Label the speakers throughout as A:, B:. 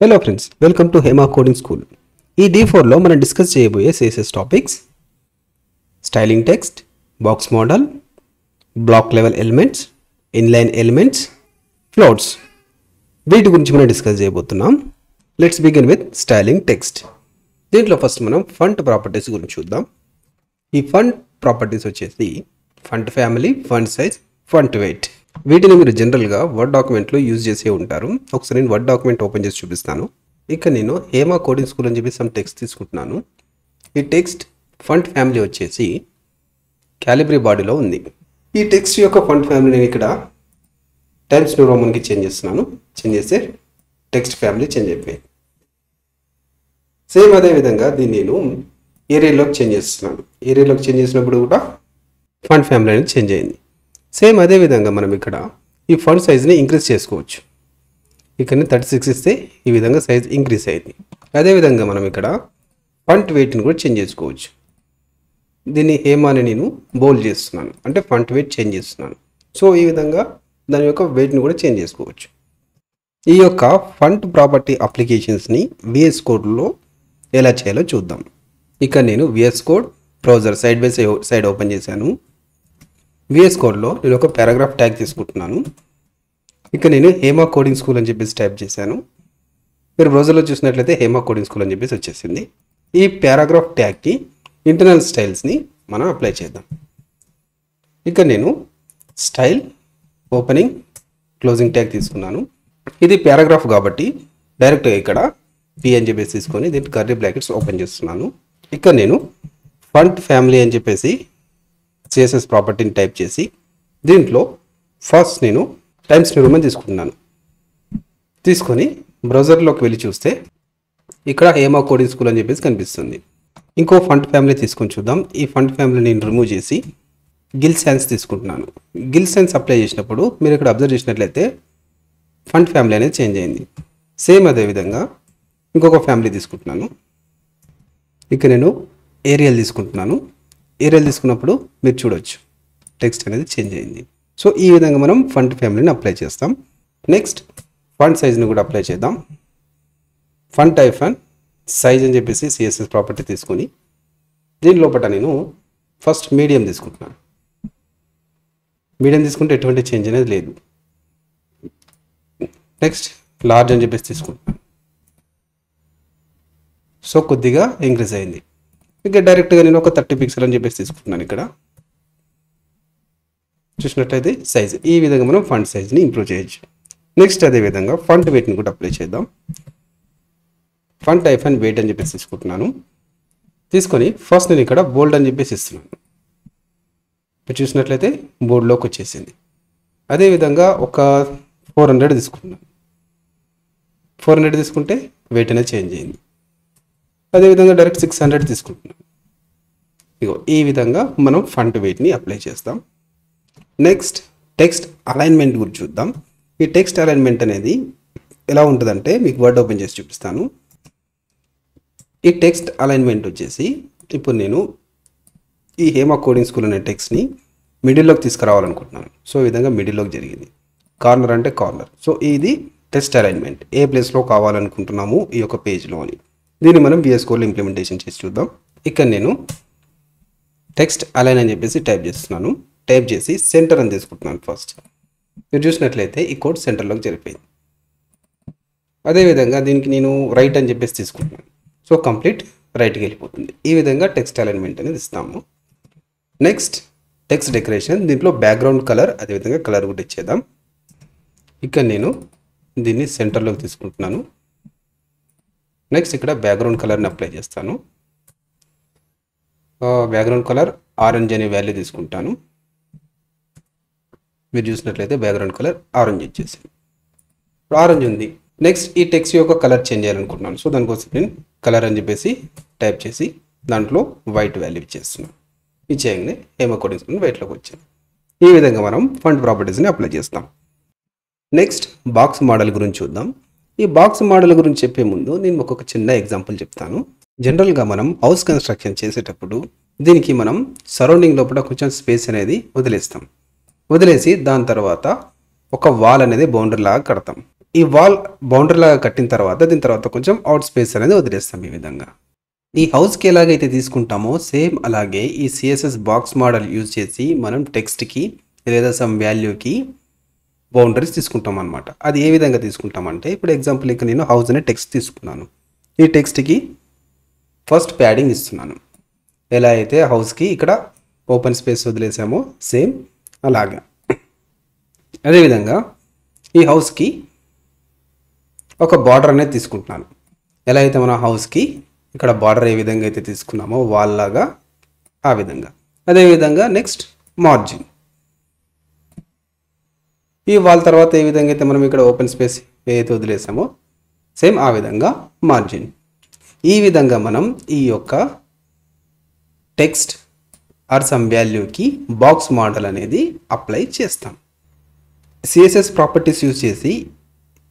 A: Hello friends, welcome to Hema Coding School. ఈ D4 లో మనం డిస్కస్ చేయబోయే CSS topics styling text, box model, block level elements, inline elements, floats. వీటి గురించి మనం డిస్కస్ చేయబోతున్నాం. Let's begin with styling text. దీంట్లో ఫస్ట్ మనం ఫంట్ ప్రాపర్టీస్ గురించి చూద్దాం. ఈ ఫంట్ ప్రాపర్టీస్ వచ్చేసి ఫంట్ ఫ్యామిలీ, ఫంట్ సైజ్, ఫంట్ వెయిట్. వీటిని మీరు జనరల్గా వర్డ్ డాక్యుమెంట్లో యూజ్ చేసే ఉంటారు. ఒకసారి నేను వర్డ్ డాక్యుమెంట్ ఓపెన్ చేసి చూపిస్తాను. ఇక నేను హేమా కోడింగ్ స్కూల్ అని చెప్పి సమ్ టెక్స్ట్ తీసుకుంటున్నాను. ఈ టెక్స్ట్ ఫంట్ ఫ్యామిలీ వచ్చేసి క్యాలిబ్రీ బాడీలో ఉంది. ఈ టెక్స్ట్ యొక్క ఫంట్ ఫ్యామిలీ నేను ఇక్కడ టైమ్స్ న్యూ రోమన్కి చేంజ్ చేస్తున్నాను. చేంజ్ చేస్తే టెక్స్ట్ ఫ్యామిలీ చేంజ్ అయిపోయింది. సేమ్ అదేవిధంగా దీన్ని నేను ఏరియాలోకి చేంజ్ చేస్తున్నాను. ఏరియాలోకి చేంజ్ చేసినప్పుడు కూడా ఫంట్ ఫ్యామిలీ అనేది చేంజ్ అయింది. సేమ్ అదేవిధంగా మనం ఇక్కడ ఈ ఫంట్ సైజ్ని ఇంక్రీజ్ చేసుకోవచ్చు. ఇక్కడ 36 ఇస్తే ఈ విధంగా సైజ్ ఇంక్రీజ్ అయింది. అదేవిధంగా మనం ఇక్కడ ఫంట్ వెయిట్ని కూడా చేంజ్ చేసుకోవచ్చు. దీన్ని హేమాని నేను బోల్డ్ చేస్తున్నాను, అంటే ఫంట్ వెయిట్ చేంజ్ చేస్తున్నాను. సో ఈ విధంగా దాని యొక్క వెయిట్ని కూడా చేంజ్ చేసుకోవచ్చు. ఈ యొక్క ఫంట్ ప్రాపర్టీ అప్లికేషన్స్ని VS కోడ్లో ఎలా చేయాలో చూద్దాం. ఇక నేను VS code browser side by side open చేశాను. VS కోడ్లో నేను ఒక పారాగ్రాఫ్ ట్యాగ్ తీసుకుంటున్నాను. ఇక నేను హేమా కోడింగ్ స్కూల్ అని చెప్పేసి టైప్ చేశాను. మీరు బ్రౌజర్లో చూసినట్లయితే హేమా కోడింగ్ స్కూల్ అని చెప్పేసి వచ్చేసింది. ఈ పారాగ్రాఫ్ ట్యాగ్కి ఇంటర్నల్ స్టైల్స్ని మనం అప్లై చేద్దాం. ఇక నేను స్టైల్ ఓపెనింగ్ క్లోజింగ్ ట్యాగ్ తీసుకున్నాను. ఇది పారాగ్రాఫ్ కాబట్టి డైరెక్ట్గా ఇక్కడ P అని చెప్పేసి తీసుకొని దీనికి కర్లీ బ్రాకెట్స్ ఓపెన్ చేస్తున్నాను. ఇక నేను ఫంట్ ఫ్యామిలీ అని చెప్పేసి CSS ప్రాపర్టీని టైప్ చేసి దీంట్లో ఫస్ట్ నేను టైమ్స్ న్యూ రోమన్ తీసుకుంటున్నాను. తీసుకొని బ్రౌజర్లోకి వెళ్ళి చూస్తే ఇక్కడ హేమా కోడింగ్ స్కూల్ అని చెప్పేసి కనిపిస్తుంది. ఇంకో ఫంట్ ఫ్యామిలీ తీసుకొని చూద్దాం. ఈ ఫంట్ ఫ్యామిలీ నేను రిమూవ్ చేసి గిల్ సైన్స్ తీసుకుంటున్నాను. గిల్ సైన్స్ అప్లై చేసినప్పుడు మీరు ఇక్కడ అబ్జర్వ్ చేసినట్లయితే ఫంట్ ఫ్యామిలీ అనేది చేంజ్ అయింది. సేమ్ అదేవిధంగా ఇంకొక ఫ్యామిలీ తీసుకుంటున్నాను. ఇక నేను ఏరియల్ తీసుకుంటున్నాను. ఏరియల్ తీసుకున్నప్పుడు మీరు చూడొచ్చు టెక్స్ట్ అనేది చేంజ్ అయింది. సో ఈ విధంగా మనం ఫంట్ ఫ్యామిలీని అప్లై చేస్తాం. నెక్స్ట్ ఫంట్ సైజ్ని కూడా అప్లై చేద్దాం. ఫంట్ ఐఫన్ సైజ్ అని చెప్పేసి CSS ప్రాపర్టీ తీసుకొని దీని లోపల నేను ఫస్ట్ మీడియం తీసుకుంటున్నాను. మీడియం తీసుకుంటే ఎటువంటి చేంజ్ అనేది లేదు. నెక్స్ట్ లార్జ్ అని చెప్పేసి తీసుకుంటున్నాను. సో కొద్దిగా ఇంక్రీజ్ అయింది. ఇక డైరెక్ట్గా నేను ఒక 30 పిక్సెల్ అని చెప్పేసి తీసుకుంటున్నాను. ఇక్కడ చూసినట్లయితే సైజ్ ఈ విధంగా మనం ఫంట్ సైజ్ని ఇంప్రూవ్ చేయొచ్చు. నెక్స్ట్ అదేవిధంగా ఫంట్ వెయిట్ని కూడా అప్లై చేద్దాం. ఫంట్ ఐఫన్ వెయిట్ అని చెప్పేసి తీసుకుంటున్నాను. తీసుకొని ఫస్ట్ నేను ఇక్కడ బోల్డ్ అని చెప్పేసి ఇస్తున్నాను. ఇప్పుడు చూసినట్లయితే బోల్డ్లోకి వచ్చేసింది. అదేవిధంగా ఒక 400 తీసుకుంటున్నాను. 400 తీసుకుంటే వెయిట్ అనేది చేంజ్ అయింది. అదేవిధంగా డైరెక్ట్ 600 తీసుకుంటున్నాను. ఇగో ఈ విధంగా మనం ఫంట్ వెయిట్ని అప్లై చేస్తాం. నెక్స్ట్ టెక్స్ట్ అలైన్మెంట్ గురించి చూద్దాం. ఈ టెక్స్ట్ అలైన్మెంట్ అనేది ఎలా ఉంటుందంటే మీకు వర్డ్ ఓపెన్ చేసి చూపిస్తాను. ఈ టెక్స్ట్ అలైన్మెంట్ వచ్చేసి ఇప్పుడు నేను ఈ హేమా కోడింగ్ స్కూల్ అనే టెక్స్ట్ని మిడిల్లోకి తీసుకురావాలనుకుంటున్నాను. సో ఈ విధంగా మిడిల్లోకి జరిగింది. కార్నర్ అంటే కార్నర్. సో ఇది టెక్స్ట్ అలైన్మెంట్. ఏ ప్లేస్లో కావాలనుకుంటున్నాము ఈ యొక్క పేజ్లో అని. దీన్ని మనం VS కోడ్లో ఇంప్లిమెంటేషన్ చేసి చూద్దాం. ఇక్కడ నేను టెక్స్ట్ అలైన్ అని చెప్పేసి టైప్ చేస్తున్నాను. టైప్ చేసి సెంటర్ అని తీసుకుంటున్నాను. ఫస్ట్ మీరు చూసినట్లయితే ఈ కోడ్ సెంటర్లోకి జరిపోయింది. అదేవిధంగా దీనికి నేను రైట్ అని చెప్పేసి తీసుకుంటున్నాను. సో కంప్లీట్ రైట్కి వెళ్ళిపోతుంది. ఈ విధంగా టెక్స్ట్ అలైన్మెంట్ అనేది ఇస్తాము. Next text decoration. దీంట్లో బ్యాక్గ్రౌండ్ కలర్ అదేవిధంగా కలర్ కూడా ఇచ్చేద్దాం. ఇక్కడ నేను దీన్ని సెంటర్లోకి తీసుకుంటున్నాను. నెక్స్ట్ ఇక్కడ బ్యాక్గ్రౌండ్ కలర్ని అప్లై చేస్తాను. బ్యాక్గ్రౌండ్ కలర్ ఆరెంజ్ అనే వాల్యూ తీసుకుంటాను. మీరు చూసినట్లయితే బ్యాక్గ్రౌండ్ కలర్ ఆరెంజ్ ఇచ్చేసింది. ఆరెంజ్ ఉంది. నెక్స్ట్ ఈ టెక్స్ట్ యొక్క కలర్ చేంజ్ చేయాలనుకుంటున్నాను. సో దానికోసం నేను కలర్ అని చెప్పేసి టైప్ చేసి దాంట్లో వైట్ వాల్యూ ఇచ్చేస్తున్నాను. ఇచ్చేయండి హేమా కోడింగ్ స్కూల్ వైట్లోకి వచ్చింది. ఈ విధంగా మనం ఫంట్ ప్రాపర్టీస్ని అప్లై చేస్తాం. నెక్స్ట్ బాక్స్ మోడల్ గురించి చూద్దాం. ఈ బాక్స్ మోడల్ గురించి చెప్పే ముందు నేను ఒక చిన్న ఎగ్జాంపుల్ చెప్తాను. జనరల్గా మనం హౌస్ కన్స్ట్రక్షన్ చేసేటప్పుడు దీనికి మనం సరౌండింగ్ లోపల కొంచెం స్పేస్ అనేది వదిలేస్తాం. వదిలేసి దాని తర్వాత ఒక వాల్ అనేది బౌండరీ లాగా కడతాం. ఈ వాల్ బౌండరీ లాగా కట్టిన తర్వాత దీని తర్వాత కొంచెం అవుట్ స్పేస్ అనేది వదిలేస్తాం ఈ విధంగా. ఈ హౌస్కి ఎలాగైతే తీసుకుంటామో సేమ్ అలాగే ఈ సిఎస్ఎస్ బాక్స్ మోడల్ యూజ్ చేసి మనం టెక్స్ట్కి లేదా సమ్ వాల్యూకి బౌండరీస్ తీసుకుంటాం అనమాట. అది ఏ విధంగా తీసుకుంటామంటే ఇప్పుడు ఎగ్జాంపుల్ ఇక్కడ నేను హౌస్ అనే టెక్స్ట్ తీసుకున్నాను. ఈ టెక్స్ట్కి ఫస్ట్ ప్యాడింగ్ ఇస్తున్నాను. ఎలా అయితే హౌస్కి ఇక్కడ ఓపెన్ స్పేస్ వదిలేసామో సేమ్ అలాగా. అదేవిధంగా ఈ హౌస్కి ఒక బార్డర్ అనేది తీసుకుంటున్నాను. ఎలా అయితే మన హౌస్కి ఇక్కడ బార్డర్ ఏ విధంగా అయితే తీసుకున్నామో వాల్ లాగా ఆ విధంగా. అదేవిధంగా నెక్స్ట్ మార్జిన్. ఈ వాల్ తర్వాత ఏ విధంగా అయితే మనం ఇక్కడ ఓపెన్ స్పేస్ ఏదైతే వదిలేసామో సేమ్ ఆ విధంగా మార్జిన్. ఈ విధంగా మనం ఈ యొక్క టెక్స్ట్ ఆర్ సమ్ వాల్యూకి బాక్స్ మోడల్ అనేది అప్లై చేస్తాం. సిఎస్ఎస్ ప్రాపర్టీస్ యూజ్ చేసి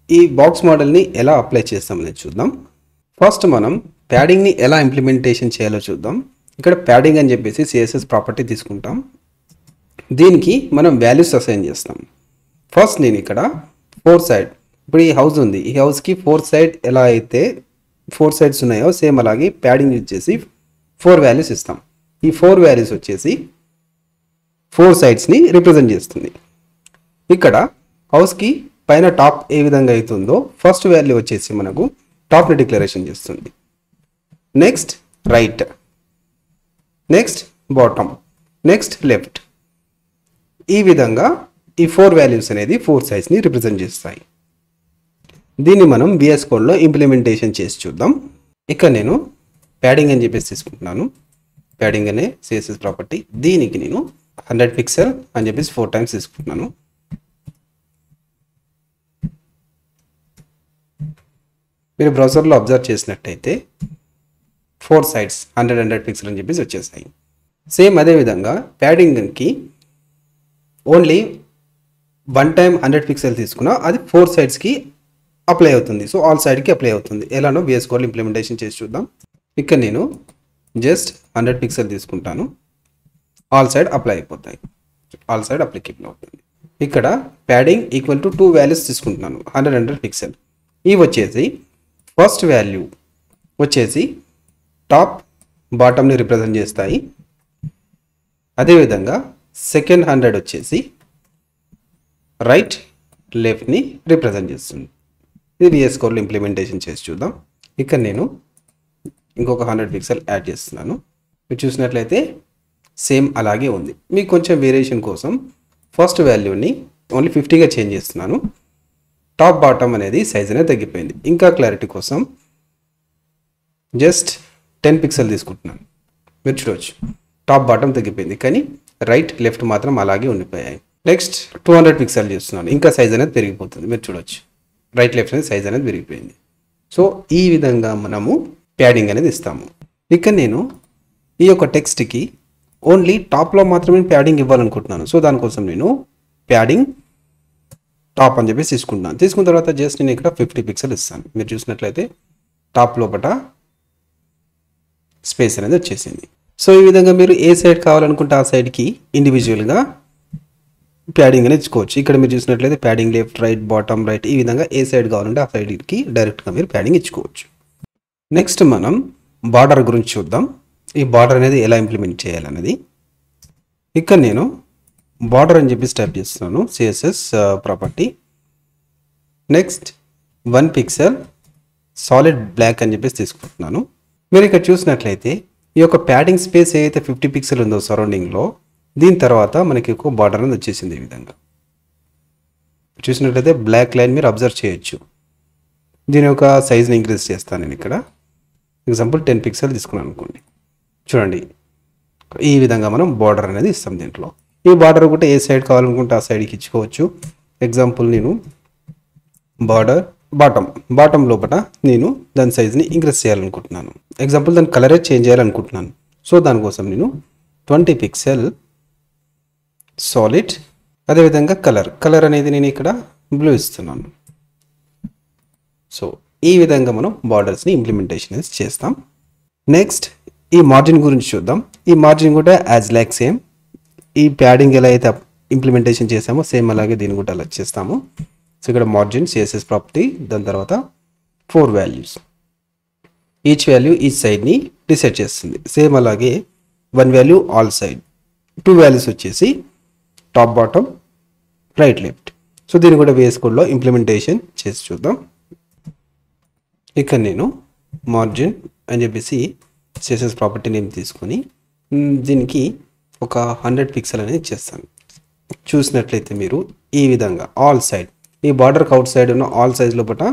A: ఈ బాక్స్ మోడల్ని ఎలా అప్లై చేస్తామనేది చూద్దాం. ఫస్ట్ మనం ప్యాడింగ్ని ఎలా ఇంప్లిమెంటేషన్ చేయాలో చూద్దాం. ఇక్కడ ప్యాడింగ్ అని చెప్పేసి సిఎస్ఎస్ ప్రాపర్టీ తీసుకుంటాం. దీనికి మనం వాల్యూస్ అసైన్ చేస్తాం. ఫస్ట్ నేను ఇక్కడ 4 సైడ్, ఇప్పుడు ఈ హౌస్ ఉంది, ఈ హౌస్కి 4 సైడ్ ఎలా అయితే 4 సైడ్స్ ఉన్నాయో సేమ్ అలాగే ప్యాడింగ్ యూజ్ చేసి 4 వాల్యూస్ ఇస్తాం. ఈ 4 వాల్యూస్ వచ్చేసి 4 సైడ్స్ని రిప్రజెంట్ చేస్తుంది. ఇక్కడ హౌస్కి పైన టాప్ ఏ విధంగా అవుతుందో ఫస్ట్ వాల్యూ వచ్చేసి మనకు టాప్ని డిక్లరేషన్ చేస్తుంది. Next right, next bottom, next left. ఈ విధంగా ఈ 4 వాల్యూస్ అనేది 4 సైడ్స్ని రిప్రజెంట్ చేస్తాయి. దీన్ని మనం బిఎస్ కోడ్లో ఇంప్లిమెంటేషన్ చేసి చూద్దాం. ఇక్కడ నేను ప్యాడింగ్ అని చెప్పేసి తీసుకుంటున్నాను. ప్యాడింగ్ అనే సిఎస్ఎస్ ప్రాపర్టీ. దీనికి నేను 100 పిక్సెల్ అని చెప్పేసి 4 టైమ్స్ తీసుకుంటున్నాను. మీరు బ్రౌజర్లో అబ్జర్వ్ చేసినట్టయితే 4 సైడ్స్ 100 పిక్సెల్ అని చెప్పేసి వచ్చేసాయి. సేమ్ అదేవిధంగా ప్యాడింగ్కి ఓన్లీ 1 టైం 100 పిక్సెల్ తీసుకున్నా అది 4 సైడ్స్కి అప్లై అవుతుంది. సో ఆల్ సైడ్కి అప్లై అవుతుంది. ఎలానో బిఎస్ కోడ్ ఇంప్లిమెంటేషన్ చేసి చూద్దాం. ఇక్కడ నేను జస్ట్ 100 పిక్సెల్ తీసుకుంటాను. ఆల్ సైడ్ అప్లై అయిపోతాయి. ఆల్ సైడ్ అప్లికేబుల్ అవుతుంది. ఇక్కడ ప్యాడింగ్ ఈక్వల్ టు 2 వాల్యూస్ తీసుకుంటున్నాను. 100 పిక్సెల్. ఇవి వచ్చేసి ఫస్ట్ వాల్యూ వచ్చేసి టాప్ బాటమ్ని రిప్రజెంట్ చేస్తాయి. అదేవిధంగా సెకండ్ 100 వచ్చేసి రైట్ లెఫ్ట్ని రిప్రజెంట్ చేస్తుంది. ఇది బిఎస్ కోడ్లో ఇంప్లిమెంటేషన్ చేసి చూద్దాం. ఇక్కడ నేను ఇంకొక 100 పిక్సెల్ యాడ్ చేస్తున్నాను. మీరు చూసినట్లయితే సేమ్ అలాగే ఉంది. మీకు కొంచెం వేరియేషన్ కోసం ఫస్ట్ వాల్యూని ఓన్లీ 50గా చేంజ్ చేస్తున్నాను. టాప్ బాటమ్ అనేది సైజ్ అనేది తగ్గిపోయింది. ఇంకా క్లారిటీ కోసం జస్ట్ 10 పిక్సెల్ తీసుకుంటున్నాను. మీరు చూడవచ్చు టాప్ బాటమ్ తగ్గిపోయింది, కానీ రైట్ లెఫ్ట్ మాత్రం అలాగే ఉండిపోయాయి. నెక్స్ట్ 200 పిక్సెల్ చేస్తున్నాను. ఇంకా సైజ్ అనేది పెరిగిపోతుంది. మీరు చూడవచ్చు రైట్ లెఫ్ట్ అనేది సైజ్ అనేది పెరిగిపోయింది. సో ఈ విధంగా మనము ప్యాడింగ్ అనేది ఇస్తాము. ఇక్కడ నేను ఈ యొక్క టెక్స్ట్కి ఓన్లీ టాప్లో మాత్రమే ప్యాడింగ్ ఇవ్వాలనుకుంటున్నాను. సో దానికోసం నేను ప్యాడింగ్ టాప్ అని చెప్పేసి తీసుకుంటున్నాను. తీసుకున్న తర్వాత జస్ట్ నేను ఇక్కడ 50 పిక్సెల్ ఇస్తాను. మీరు చూసినట్లయితే టాప్ లోపల స్పేస్ అనేది వచ్చేసింది. సో ఈ విధంగా మీరు ఏ సైడ్ కావాలనుకుంటే ఆ సైడ్కి ఇండివిజువల్గా ప్యాడింగ్ అనేది ఇచ్చుకోవచ్చు. ఇక్కడ మీరు చూసినట్లయితే padding left right bottom right ఈ విధంగా ఏ సైడ్ కావాలంటే ఆ సైడ్కి డైరెక్ట్గా మీరు ప్యాడింగ్ ఇచ్చుకోవచ్చు. నెక్స్ట్ మనం బార్డర్ గురించి చూద్దాం. ఈ బార్డర్ అనేది ఎలా ఇంప్లిమెంట్ చేయాలనేది. ఇక్కడ నేను బార్డర్ అని చెప్పేసి టైప్ చేస్తున్నాను. CSS property. Next 1 pixel solid black అని చెప్పేసి తీసుకుంటున్నాను. మీరు ఇక్కడ చూసినట్లయితే ఈ యొక్క ప్యాడింగ్ స్పేస్ ఏదైతే 50 పిక్సెల్ ఉందో సరౌండింగ్లో దీని తర్వాత మనకి ఎక్కువ బార్డర్ అనేది వచ్చేసింది. ఈ విధంగా చూసినట్లయితే బ్లాక్ లైన్ మీరు అబ్జర్వ్ చేయొచ్చు. దీని యొక్క సైజ్ని ఇంక్రీజ్ చేస్తాను. నేను ఇక్కడ ఎగ్జాంపుల్ 10 పిక్సెల్ తీసుకున్నాను అనుకోండి. చూడండి ఈ విధంగా మనం బార్డర్ అనేది ఇస్తాం. దీంట్లో ఈ బార్డర్ కూడా ఏ సైడ్ కావాలనుకుంటే ఆ సైడ్కి ఇచ్చుకోవచ్చు. ఎగ్జాంపుల్ నేను బాటమ్ లోపల నేను దాని సైజ్ని ఇంక్రీజ్ చేయాలనుకుంటున్నాను. ఎగ్జాంపుల్ దాని కలరే చేంజ్ చేయాలనుకుంటున్నాను. సో దానికోసం నేను 20 పిక్సెల్ సాలిడ్, అదేవిధంగా కలర్ అనేది నేను ఇక్కడ బ్లూ ఇస్తున్నాను. సో ఈ విధంగా మనం బార్డర్స్ని ఇంప్లిమెంటేషన్ చేస్తాం. నెక్స్ట్ ఈ మార్జిన్ గురించి చూద్దాం. ఈ మార్జిన్ కూడా యాజ్ లైక్ సేమ్ ఈ ప్యాడింగ్ ఎలా అయితే ఇంప్లిమెంటేషన్ చేసామో సేమ్ అలాగే దీన్ని కూడా అలా చేస్తాము. సో ఇక్కడ మార్జిన్ సిఎస్ఎస్ ప్రాపర్టీ, దాని తర్వాత 4 వాల్యూస్, ఈచ్ వాల్యూ ఈచ్ సైడ్ని డిసైడ్ చేస్తుంది. సేమ్ అలాగే 1 వాల్యూ ఆల్ సైడ్, 2 వాల్యూస్ వచ్చేసి top bottom right left. So దీన్ని కూడా VS కోడ్లో ఇంప్లిమెంటేషన్ చేసి చూద్దాం. ఇక్కడ నేను మార్జిన్ అని చెప్పేసి సిఎస్ఎస్ ప్రాపర్టీ నేమ్ తీసుకొని దీనికి ఒక 100 పిక్సెల్ అనేది ఇచ్చేస్తాను. చూసినట్లయితే మీరు ఈ విధంగా ఆల్ సైడ్, ఈ బార్డర్కి అవుట్ సైడ్ ఉన్న ఆల్ సైజ్ లోపల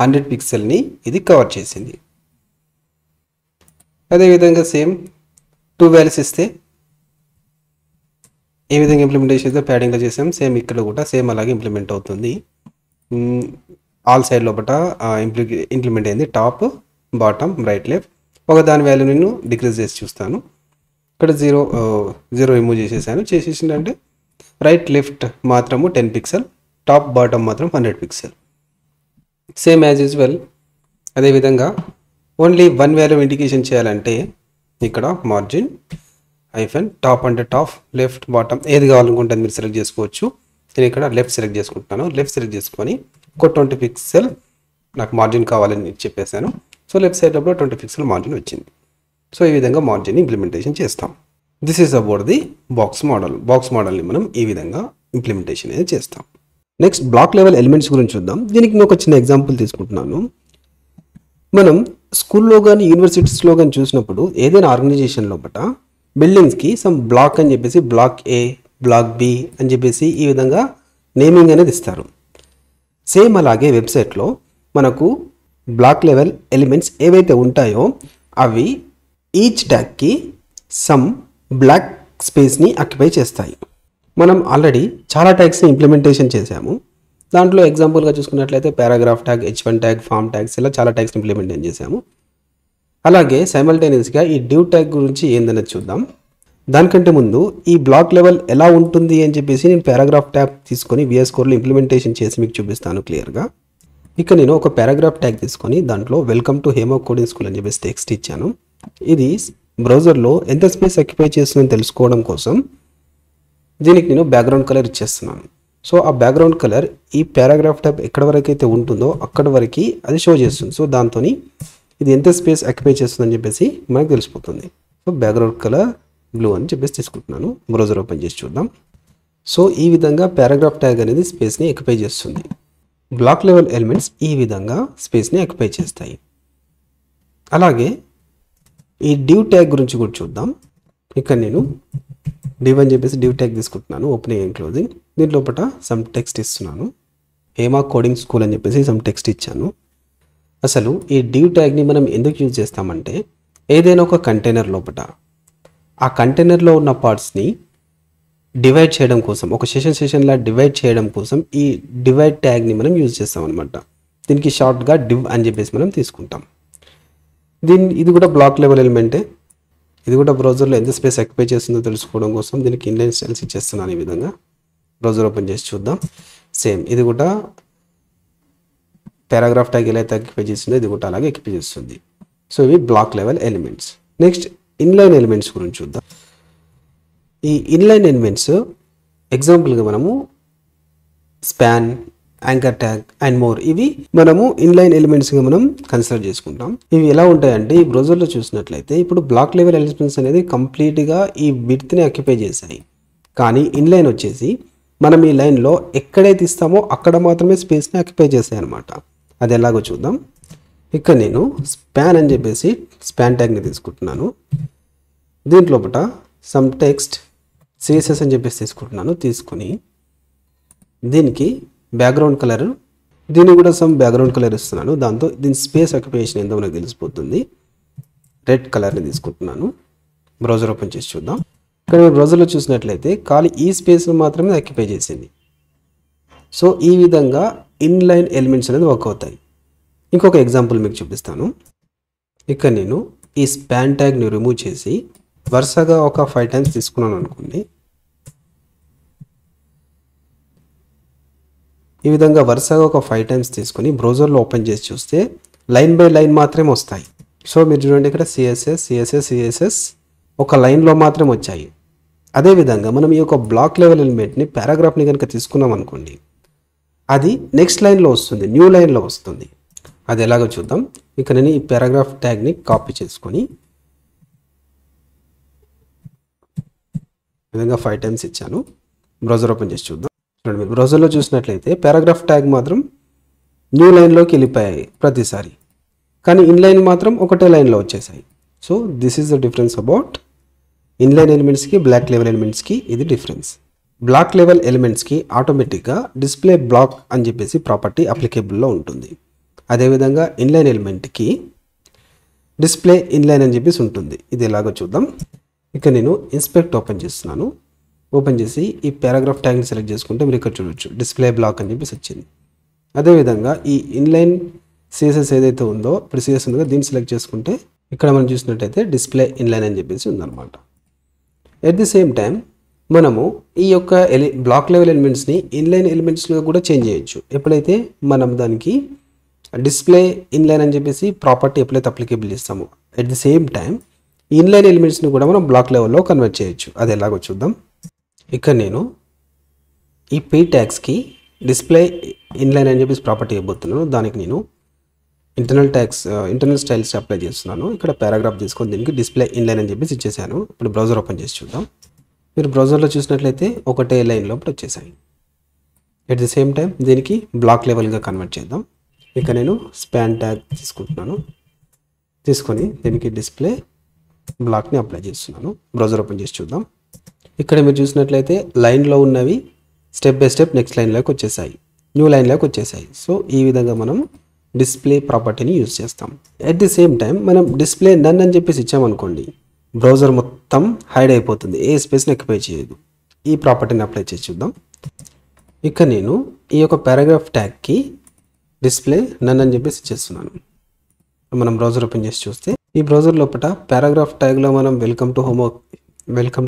A: 100 పిక్సెల్ని ఇది కవర్ చేసింది. అదేవిధంగా సేమ్ 2 వాల్యూస్ ఇస్తే ఏ విధంగా ఇంప్లిమెంటేషన్ అయితే ప్యాడింగ్లో చేసాం, సేమ్ ఇక్కడ కూడా సేమ్ అలాగే ఇంప్లిమెంట్ అవుతుంది. ఆల్ సైడ్ లోపల ఇంప్లిమెంట్ అయింది టాప్ బాటమ్ రైట్ లెఫ్ట్. ఒక దాని వాల్యూ నేను డిక్రీజ్ చేసి చూస్తాను. ఇక్కడ 0 రిమూవ్ చేసేసిందంటే రైట్ లెఫ్ట్ మాత్రము 10 పిక్సెల్, టాప్ బాటమ్ మాత్రం 100 పిక్సెల్. Same as usual. అదేవిధంగా ఓన్లీ 1 వాల్యూ ఇండికేషన్ చేయాలంటే ఇక్కడ మార్జిన్ హైఫన్ టాప్ అంటే టాప్, లెఫ్ట్ బాటమ్ ఏది కావాలనుకుంటే మీరు సెలెక్ట్ చేసుకోవచ్చు. నేను ఇక్కడ లెఫ్ట్ సెలెక్ట్ చేసుకుంటున్నాను. లెఫ్ట్ సెలెక్ట్ చేసుకొని ఒక 20 పిక్సెల్ నాకు మార్జిన్ కావాలని చెప్పేశాను. సో లెఫ్ట్ సైడ్ లోపల 20 పిక్సెల్ మార్జిన్ వచ్చింది. సో ఈ విధంగా మార్జిన్ ఇంప్లిమెంటేషన్ చేస్తాం. This is about the box model. Box మోడల్ని మనం ఈ విధంగా ఇంప్లిమెంటేషన్ అనేది చేస్తాం. నెక్స్ట్ బ్లాక్ లెవెల్ ఎలిమెంట్స్ గురించి చూద్దాం. దీనికి నేను ఒక చిన్న ఎగ్జాంపుల్ తీసుకుంటున్నాను. మనం స్కూల్లో కానీ యూనివర్సిటీస్లో కానీ చూసినప్పుడు ఏదైనా ఆర్గనైజేషన్ లోపల బిల్డింగ్స్కి సమ్ బ్లాక్ అని చెప్పేసి బ్లాక్ ఏ, బ్లాక్ బి అని చెప్పేసి ఈ విధంగా నేమింగ్ అనేది ఇస్తారు. సేమ్ అలాగే వెబ్సైట్లో మనకు బ్లాక్ లెవెల్ ఎలిమెంట్స్ ఏవైతే ఉంటాయో అవి ఈచ్ ట్యాగ్కి సమ్ బ్లాక్ స్పేస్ని ఆక్యుపై చేస్తాయి. మనం ఆల్రెడీ చాలా ట్యాగ్స్ని ఇంప్లిమెంటేషన్ చేసాము. దాంట్లో ఎగ్జాంపుల్గా చూసుకున్నట్లయితే paragraph tag, H1 tag, form tags ఇలా చాలా ట్యాగ్స్ని ఇంప్లిమెంటేషన్ చేసాము. అలాగే సైమల్టేనియస్గా ఈ డివ్ ట్యాగ్ గురించి ఏందనేది చూద్దాం. దానికంటే ముందు ఈ బ్లాక్ లెవెల్ ఎలా ఉంటుంది అని చెప్పేసి నేను పారాగ్రాఫ్ ట్యాగ్ తీసుకొని VS కోడ్లో ఇంప్లిమెంటేషన్ చేసి మీకు చూపిస్తాను క్లియర్గా. ఇక నేను ఒక పారాగ్రాఫ్ ట్యాగ్ తీసుకొని దాంట్లో welcome to Hema coding school అని చెప్పేసి టెక్స్ట్ ఇచ్చాను. ఇది బ్రౌజర్లో ఎంత స్పేస్ ఆక్యుపై చేస్తుందని తెలుసుకోవడం కోసం దీనికి నేను బ్యాక్గ్రౌండ్ కలర్ ఇచ్చేస్తున్నాను. సో ఆ బ్యాక్గ్రౌండ్ కలర్ ఈ పారాగ్రాఫ్ ట్యాగ్ ఎక్కడ వరకు అయితే ఉంటుందో అక్కడ వరకు అది షో చేస్తుంది. సో దాంతో ఇది ఎంత స్పేస్ ఆక్యుపై చేస్తుందని చెప్పేసి మనకు తెలిసిపోతుంది. సో బ్యాక్గ్రౌండ్ కలర్ బ్లూ అని చెప్పేసి తీసుకుంటున్నాను. బ్రౌజర్ ఓపెన్ చేసి చూద్దాం. సో ఈ విధంగా పారాగ్రాఫ్ ట్యాగ్ అనేది స్పేస్ని ఆక్యుపై చేస్తుంది. బ్లాక్ లెవెల్ ఎలిమెంట్స్ ఈ విధంగా స్పేస్ని ఆక్యుపై చేస్తాయి. అలాగే ఈ డివ్ ట్యాగ్ గురించి కూడా చూద్దాం. ఇక్కడ నేను డివ్ అని చెప్పేసి డివ్ ట్యాగ్ తీసుకుంటున్నాను. Opening and closing. దీంట్లోపట సమ్ టెక్స్ట్ ఇస్తున్నాను. హేమా కోడింగ్ స్కూల్ అని చెప్పేసి సమ్ టెక్స్ట్ ఇచ్చాను. అసలు ఈ డివ్ ట్యాగ్ని మనం ఎందుకు యూజ్ చేస్తామంటే ఏదైనా ఒక కంటైనర్ లోపల ఆ కంటైనర్లో ఉన్న పార్ట్స్ని డివైడ్ చేయడం కోసం, ఒక సెషన్లా డివైడ్ చేయడం కోసం ఈ డివైడ్ ట్యాగ్ని మనం యూజ్ చేస్తాం అనమాట. దీనికి షార్ట్గా డివ్ అని చెప్పేసి మనం తీసుకుంటాం. ఇది కూడా బ్లాక్ లెవెల్ ఎలిమెంటే. ఇది కూడా బ్రౌజర్లో ఎంత స్పేస్ ఆక్యుపై చేస్తుందో తెలుసుకోవడం కోసం దీనికి ఇన్లైన్ స్టైల్స్ ఇచ్చేస్తున్నాను. ఈ విధంగా బ్రౌజర్ ఓపెన్ చేసి చూద్దాం. సేమ్ ఇది కూడా పారాగ్రాఫ్ ట్యాగ్ ఎలా అయితే ఆక్యుపై చేస్తుందో ఇది కూడా అలాగే ఆక్యుపై చేస్తుంది. సో ఇవి block level elements. Next inline elements గురించి చూద్దాం. ఈ ఇన్లైన్ ఎలిమెంట్స్ ఎగ్జాంపుల్గా మనము span, anchor tag and more ఇవి మనము ఇన్లైన్ ఎలిమెంట్స్గా మనం కన్సిడర్ చేసుకుంటాం. ఇవి ఎలా ఉంటాయంటే ఈ బ్రౌజర్లో చూసినట్లయితే ఇప్పుడు బ్లాక్ లెవెల్ ఎలిమెంట్స్ అనేది కంప్లీట్గా ఈ విడ్త్ని ఆక్యుపై చేశాయి. కానీ ఇన్లైన్ వచ్చేసి మనం ఈ లైన్లో ఎక్కడైతే ఇస్తామో అక్కడ మాత్రమే స్పేస్ని ఆక్యుపై చేస్తాయి అనమాట. అది ఎలాగో చూద్దాం. ఇక్కడ నేను స్పాన్ అని చెప్పేసి స్పాన్ ట్యాగ్ని తీసుకుంటున్నాను. దీంట్లోపట సమ్ టెక్స్ట్ CSS అని చెప్పేసి తీసుకుంటున్నాను. తీసుకుని దీనికి బ్యాక్గ్రౌండ్ కలర్, దీన్ని కూడా సమ్ బ్యాక్గ్రౌండ్ కలర్ ఇస్తున్నాను. దాంతో దీని స్పేస్ ఆక్యుపేషన్ ఎంతో మనకు తెలిసిపోతుంది. రెడ్ కలర్ని తీసుకుంటున్నాను. బ్రౌజర్ ఓపెన్ చేసి చూద్దాం. ఇక్కడ మీరు బ్రౌజర్లో చూసినట్లయితే ఖాళీ ఈ స్పేస్ను మాత్రమే ఆక్యుపై చేసింది. సో ఈ విధంగా ఇన్లైన్ ఎలిమెంట్స్ అనేది వర్క్ అవుతాయి. ఇంకొక ఎగ్జాంపుల్ మీకు చూపిస్తాను. ఇక్కడ నేను ఈ స్పాన్ ట్యాగ్ని రిమూవ్ చేసి వరుసగా ఒక 5 టైమ్స్ తీసుకున్నాను అనుకోండి. ఈ విధంగా వరుసగా ఒక 5 టైమ్స్ తీసుకొని బ్రౌజర్లో ఓపెన్ చేసి చూస్తే లైన్ బై లైన్ మాత్రమే వస్తాయి. సో మీరు చూడండి ఇక్కడ CSS ఒక లైన్లో మాత్రమే వచ్చాయి. అదేవిధంగా మనం ఈ యొక్క బ్లాక్ లెవెల్ ఎలిమెంట్ని పారాగ్రాఫ్ని కనుక తీసుకున్నాం అనుకోండి, అది నెక్స్ట్ లైన్లో వస్తుంది, న్యూ లైన్లో వస్తుంది. అది ఎలాగో చూద్దాం. ఇక నేను ఈ పారాగ్రాఫ్ ట్యాగ్ని కాపీ చేసుకొని విధంగా 5 టైమ్స్ ఇచ్చాను. బ్రౌజర్ ఓపెన్ చేసి చూద్దాం. చూడండి, మీరు బ్రౌజర్లో చూసినట్లయితే పారాగ్రాఫ్ ట్యాగ్ మాత్రం న్యూ లైన్లోకి వెళ్ళిపోయాయి ప్రతిసారి, కానీ ఇన్లైన్ మాత్రం ఒకటే లైన్లో వచ్చేసాయి. So this is the difference about inline ఎలిమెంట్స్కి బ్లాక్ లెవెల్ ఎలిమెంట్స్కి. ఇది డిఫరెన్స్. బ్లాక్ లెవెల్ ఎలిమెంట్స్కి ఆటోమేటిక్గా డిస్ప్లే బ్లాక్ అని చెప్పేసి ప్రాపర్టీ అప్లికేబుల్లో ఉంటుంది. అదేవిధంగా ఇన్లైన్ ఎలిమెంట్కి డిస్ప్లే ఇన్లైన్ అని చెప్పేసి ఉంటుంది. ఇది ఎలాగో చూద్దాం. ఇక నేను ఇన్స్పెక్ట్ ఓపెన్ చేస్తున్నాను. ఓపెన్ చేసి ఈ పారాగ్రాఫ్ ట్యాగ్ని సెలెక్ట్ చేసుకుంటే మీరు ఇక్కడ చూడొచ్చు డిస్ప్లే బ్లాక్ అని చెప్పేసి వచ్చింది. అదేవిధంగా ఈ ఇన్లైన్ సిఎస్ఎస్ ఏదైతే ఉందో, ఇప్పుడు సిఎస్ ఉందో దీన్ని సెలెక్ట్ చేసుకుంటే ఇక్కడ మనం చూసినట్టయితే డిస్ప్లే ఇన్లైన్ అని చెప్పేసి ఉందన్నమాట. ఎట్ ది సేమ్ టైం మనము ఈ యొక్క బ్లాక్ లెవెల్ ఎలిమెంట్స్ని ఇన్లైన్ ఎలిమెంట్స్గా కూడా చేంజ్ చేయొచ్చు. ఎప్పుడైతే మనం దానికి డిస్ప్లే ఇన్లైన్ అని చెప్పేసి ప్రాపర్టీ ఎప్పుడైతే అప్లికేబుల్ ఇస్తామో, at the same time inline ఎలిమెంట్స్ని కూడా మనం బ్లాక్ లెవెల్లో కన్వర్ట్ చేయొచ్చు. అది ఎలాగో చూద్దాం. ఇక్కడ నేను ఈ పీ ట్యాగ్స్కి డిస్ప్లే ఇన్లైన్ అని చెప్పేసి ప్రాపర్టీ ఇవ్వబోతున్నాను. దానికి నేను ఇంటర్నల్ స్టైల్స్ అప్లై చేస్తున్నాను. ఇక్కడ పారాగ్రాఫ్ తీసుకొని దీనికి డిస్ప్లే ఇన్లైన్ అని చెప్పేసి ఇచ్చేసాను. ఇప్పుడు బ్రౌజర్ ఓపెన్ చేసి చూద్దాం. మీరు బ్రౌజర్లో చూసినట్లయితే ఒకటే లైన్ లోపల వచ్చేసాయి. ఎట్ ది సేమ్ టైం దీనికి బ్లాక్ లెవెల్గా కన్వర్ట్ చేద్దాం. ఇక నేను స్పాన్ ట్యాగ్ తీసుకుంటున్నాను. తీసుకొని దీనికి డిస్ప్లే బ్లాక్ని అప్లై చేస్తున్నాను. బ్రౌజర్ ఓపెన్ చేసి చూద్దాం. ఇక్కడ మీరు చూసినట్లయితే లైన్లో ఉన్నవి స్టెప్ బై స్టెప్ నెక్స్ట్ లైన్లోకి వచ్చేసాయి, న్యూ లైన్లోకి వచ్చేసాయి. సో ఈ విధంగా మనం డిస్ప్లే ప్రాపర్టీని యూజ్ చేస్తాం. ఎట్ ది సేమ్ టైం మనం డిస్ప్లే నన్ అని చెప్పేసి ఇచ్చామనుకోండి, బ్రౌజర్ మొత్తం హైడ్ అయిపోతుంది, ఏ స్పేస్ని ఆక్యుపై చేయదు. ఈ ప్రాపర్టీని అప్లై చేసి చూద్దాం. ఇక నేను ఈ యొక్క పారాగ్రాఫ్ ట్యాగ్కి డిస్ప్లే నన్ అని చెప్పేసి ఇచ్చేస్తున్నాను. మనం బ్రౌజర్ ఓపెన్ చేసి చూస్తే ఈ బ్రౌజర్ లోపల పారాగ్రాఫ్ ట్యాగ్లో మనం welcome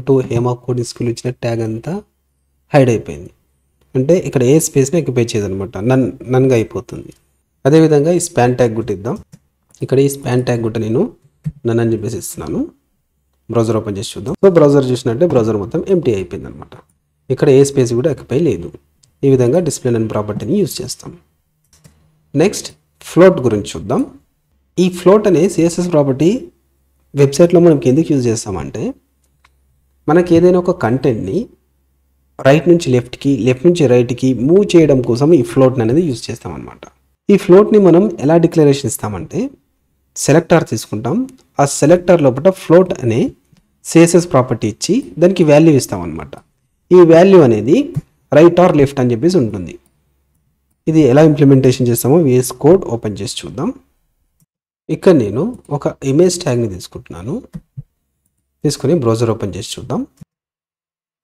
A: to Hema coding school ఇచ్చిన ట్యాగ్ అంతా హైడ్ అయిపోయింది. అంటే ఇక్కడ ఏ స్పేస్ని ఆక్యుపై చేయదనమాట, నన్గా అయిపోతుంది. అదేవిధంగా ఈ స్పాన్ ట్యాగ్ గుట్ట ఇద్దాం. ఇక్కడ ఈ స్పాన్ ట్యాగ్ గుట్ట నేను నన్ అని చెప్పేసి ఇస్తున్నాను. బ్రౌజర్ ఓపెన్ చేసి చూద్దాం. సో బ్రౌజర్ చూసినట్టే బ్రౌజర్ మొత్తం ఎంటీ అయిపోయింది అనమాట. ఇక్కడ ఏ స్పేస్ కూడా ఆక్యుపై లేదు. ఈ విధంగా డిస్ప్లే నన్ ప్రాపర్టీని యూజ్ చేస్తాం. నెక్స్ట్ ఫ్లోట్ గురించి చూద్దాం. ఈ ఫ్లోట్ అనే సిఎస్ఎస్ ప్రాపర్టీ వెబ్సైట్లో మనం ఎందుకు యూజ్ చేస్తామంటే, మనకి ఏదైనా ఒక కంటెంట్ని రైట్ నుంచి లెఫ్ట్కి, లెఫ్ట్ నుంచి రైట్కి మూవ్ చేయడం కోసం ఈ ఫ్లోట్ అనేది యూజ్ చేస్తాం అనమాట. ఈ ఫ్లోట్ని మనం ఎలా డిక్లరేషన్ ఇస్తామంటే, సెలెక్టర్ తీసుకుంటాం. ఆ సెలెక్టర్ లోపల ఫ్లోట్ అనే సిఎస్ఎస్ ప్రాపర్టీ ఇచ్చి దానికి వాల్యూ ఇస్తాం అనమాట. ఈ వాల్యూ అనేది రైట్ ఆర్ లెఫ్ట్ అని చెప్పేసి ఉంటుంది. ఇది ఎలా ఇంప్లిమెంటేషన్ చేస్తామో VS కోడ్ ఓపెన్ చేసి చూద్దాం. ఇక్కడ నేను ఒక ఇమేజ్ ట్యాగ్ని తీసుకుంటున్నాను. తీసుకొని బ్రౌజర్ ఓపెన్ చేసి చూద్దాం.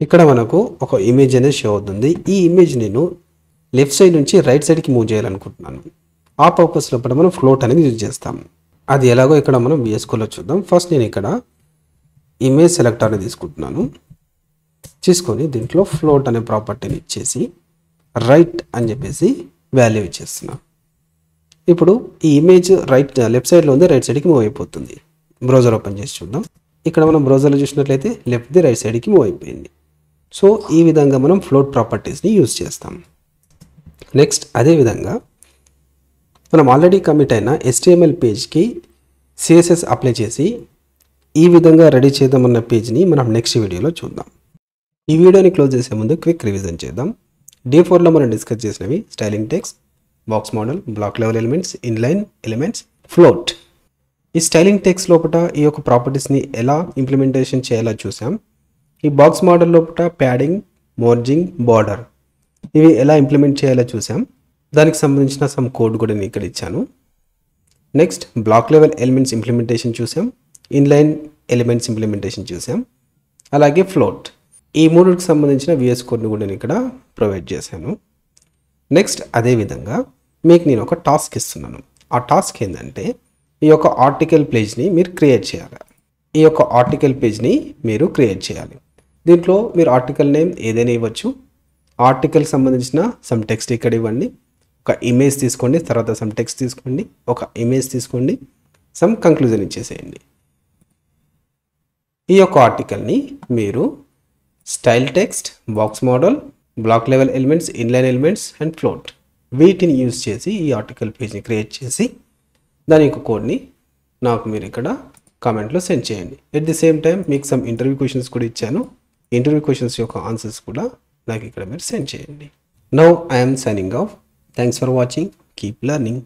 A: ఇక్కడ మనకు ఒక ఇమేజ్ అనేది షో అవుతుంది. ఈ ఇమేజ్ నేను లెఫ్ట్ సైడ్ నుంచి రైట్ సైడ్కి మూవ్ చేయాలనుకుంటున్నాను. ఆ పర్పస్ లోపల మనం ఫ్లోట్ అనేది యూజ్ చేస్తాం. అది ఎలాగో ఇక్కడ మనం VS కోడ్లో చూద్దాం. ఫస్ట్ నేను ఇక్కడ ఇమేజ్ సెలెక్టర్ని తీసుకుంటున్నాను. తీసుకొని దీంట్లో ఫ్లోట్ అనే ప్రాపర్టీని ఇచ్చేసి రైట్ అని చెప్పేసి వాల్యూ ఇచ్చేస్తున్నాను. ఇప్పుడు ఈ ఇమేజ్ లెఫ్ట్ సైడ్లో ఉంది, రైట్ సైడ్కి మూవ్ అయిపోతుంది. బ్రౌజర్ ఓపెన్ చేసి చూద్దాం. ఇక్కడ మనం బ్రౌజర్లో చూసినట్లయితే లెఫ్ట్ది రైట్ సైడ్కి మూవ్ అయిపోయింది. సో ఈ విధంగా మనం ఫ్లోట్ ప్రాపర్టీస్ని యూజ్ చేస్తాం. నెక్స్ట్ అదేవిధంగా మనం ఆల్రెడీ కమిట్ అయిన HTML పేజ్కి CSS అప్లై చేసి ఈ విధంగా రెడీ చేద్దామన్న పేజ్ని మనం నెక్స్ట్ వీడియోలో చూద్దాం. ఈ వీడియోని క్లోజ్ చేసే ముందు క్విక్ రివిజన్ చేద్దాం. D4లో మనం డిస్కస్ చేసినవి styling text, box model, block level elements, inline elements, float. ఈ స్టైలింగ్ టెక్స్ట్ లోపల ఈ యొక్క ప్రాపర్టీస్ని ఎలా ఇంప్లిమెంటేషన్ చేయాలో చూసాం. ఈ బాక్స్ మోడల్ లోపల ప్యాడింగ్, మోర్జింగ్, బార్డర్ ఇవి ఎలా ఇంప్లిమెంట్ చేయాలో చూసాం. దానికి సంబంధించిన సమ్ కోడ్ కూడా నేను ఇక్కడ ఇచ్చాను. Next block level elements implementation చూసాం, ఇన్లైన్ ఎలిమెంట్స్ ఇంప్లిమెంటేషన్ చూసాం, అలాగే ఫ్లోట్. ఈ మూడుకి సంబంధించిన VS కోడ్ని కూడా నేను ఇక్కడ ప్రొవైడ్ చేశాను. నెక్స్ట్ అదేవిధంగా మీకు నేను ఒక టాస్క్ ఇస్తున్నాను. ఆ టాస్క్ ఏంటంటే, ఈ యొక్క ఆర్టికల్ పేజ్ని మీరు క్రియేట్ చేయాలి. ఈ యొక్క ఆర్టికల్ పేజ్ని మీరు క్రియేట్ చేయాలి. దీంట్లో మీరు ఆర్టికల్ నేమ్ ఏదైనా ఇవ్వచ్చు. ఆర్టికల్ సంబంధించిన సమ్ టెక్స్ట్ ఇక్కడ ఇవ్వండి. ఒక ఇమేజ్ తీసుకోండి, తర్వాత సమ్ టెక్స్ట్ తీసుకోండి, ఒక ఇమేజ్ తీసుకోండి, సమ్ కంక్లూజన్ ఇచ్చేసేయండి. ఈ యొక్క ఆర్టికల్ని మీరు style text, box model, block level elements, inline elements and float వీటిని యూజ్ చేసి ఈ ఆర్టికల్ పేజ్ని క్రియేట్ చేసి దాని యొక్క కోడ్ని నాకు మీరు ఇక్కడ కామెంట్లో సెండ్ చేయండి. ఎట్ ది సేమ్ టైం మీకు సమ్ ఇంటర్వ్యూ క్వశ్చన్స్ కూడా ఇచ్చాను. ఇంటర్వ్యూ క్వశ్చన్స్ యొక్క ఆన్సర్స్ కూడా నాకు ఇక్కడ మీరు సెండ్ చేయండి. Now I'm signing off. Thanks for watching. Keep learning.